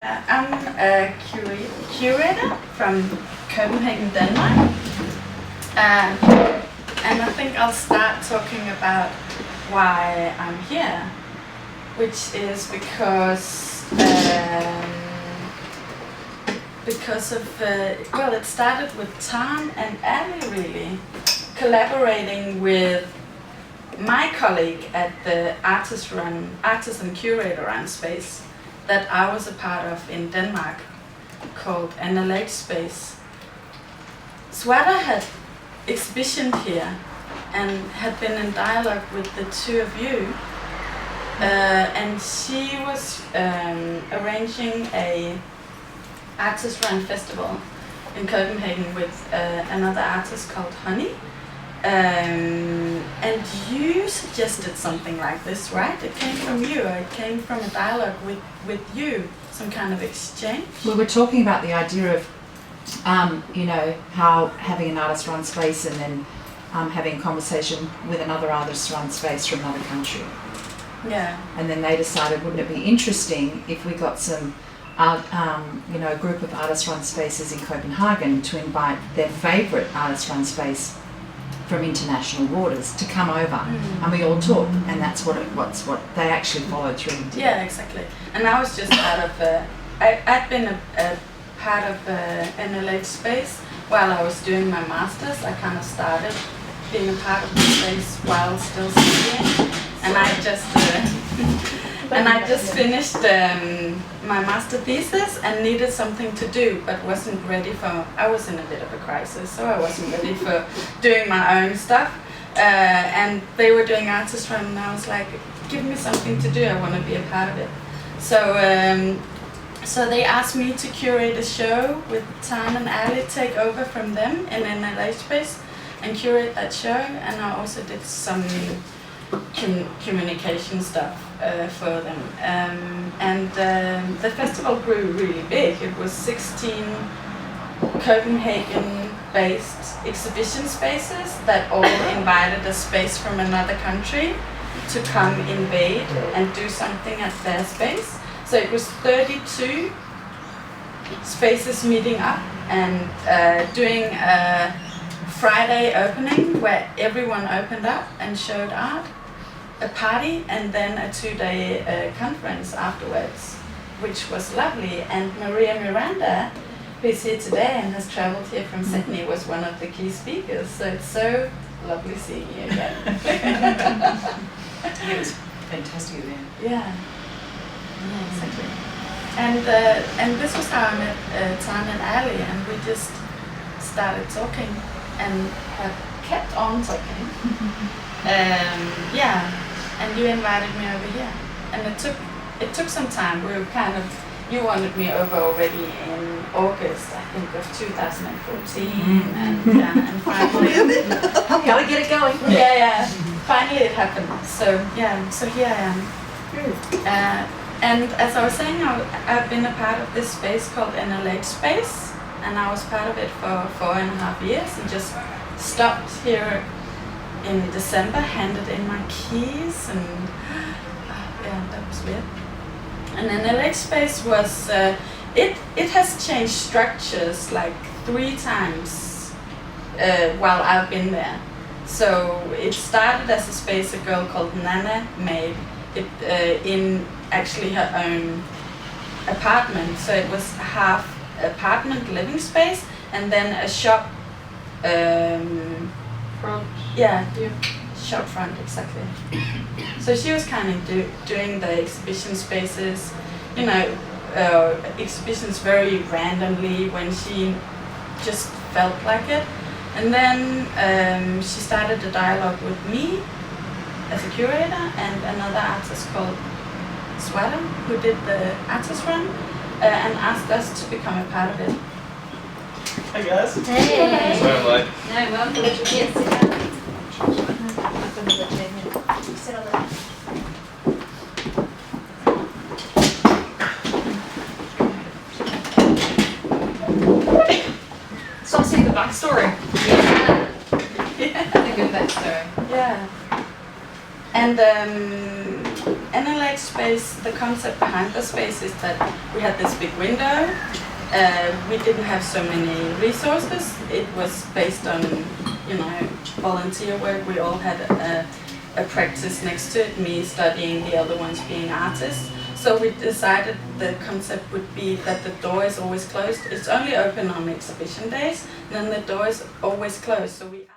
I'm a curator from Copenhagen, Denmark, and I think I'll start talking about why I'm here, which is because of well, it started with Tan and Ali really collaborating with my colleague at the artisan curator run space that I was a part of in Denmark, called NLH Space. Swatter had exhibitioned here and had been in dialogue with the two of you, and she was arranging a artist-run festival in Copenhagen with another artist called Honey. And you suggested something like this, right? It came from you, or it came from a dialogue with you, some kind of exchange? We were talking about the idea of, you know, how having an artist-run space and then having a conversation with another artist-run space from another country. Yeah. And then they decided, wouldn't it be interesting if we got some, you know, a group of artist-run spaces in Copenhagen to invite their favourite artist-run space from international waters to come over, and we all talked, and that's what they actually followed through and did. Yeah, exactly. And I was just part of I'd been a part of NLH Space while I was doing my masters. I kind of started being a part of the space while still studying, and I just finished my master thesis and needed something to do, but wasn't ready for. I was in a bit of a crisis, so I wasn't ready for doing my own stuff. And they were doing artist run, and I was like, "Give me something to do. I want to be a part of it." So they asked me to curate a show with Tan and Ali, take over from them in NLH Space, and curate that show. And I also did some communication stuff for them, and the festival grew really big. It was 16 Copenhagen-based exhibition spaces that all invited a space from another country to come invade and do something at their space. So it was 32 spaces meeting up and doing a Friday opening where everyone opened up and showed art, a party, and then a 2-day conference afterwards, which was lovely. And Maria Miranda, who is here today and has traveled here from Sydney, was one of the key speakers. So it's so lovely seeing you again. It was fantastic event. Yeah, exactly. And this was how I met Tan and Ali, and we just started talking and have kept on talking. Yeah, and you invited me over here, and it took some time. We were you wanted me over already in August, I think, of 2014, and finally, Gotta get it going. yeah, finally it happened. So yeah, so here I am. And as I was saying, I've been a part of this space called NLH Space, and I was part of it for 4.5 years, and just stopped here in December, handed in my keys, and yeah, that was weird. And NLH Space was, it has changed structures like 3 times while I've been there. So it started as a space a girl called Nana made in actually her own apartment. So it was half apartment living space and then a shop front. Yeah, shop front, exactly. So she was kind of doing the exhibition spaces, you know, exhibitions very randomly when she just felt like it. And then she started a dialogue with me as a curator and another artist called Swatter, who did the artist run, and asked us to become a part of it. Hi guys. Hey. Sorry I'm late. No, welcome. Yes, sit down. Sit on the So I'll see the backstory. yeah. A good backstory. Yeah. And NLH space, the concept behind the space is that we had this big window. We didn't have so many resources. It was based on, volunteer work. We all had a practice next to it, me studying, the other ones being artists. So we decided the concept would be that the door is always closed. It's only open on exhibition days, and then the door is always closed. So we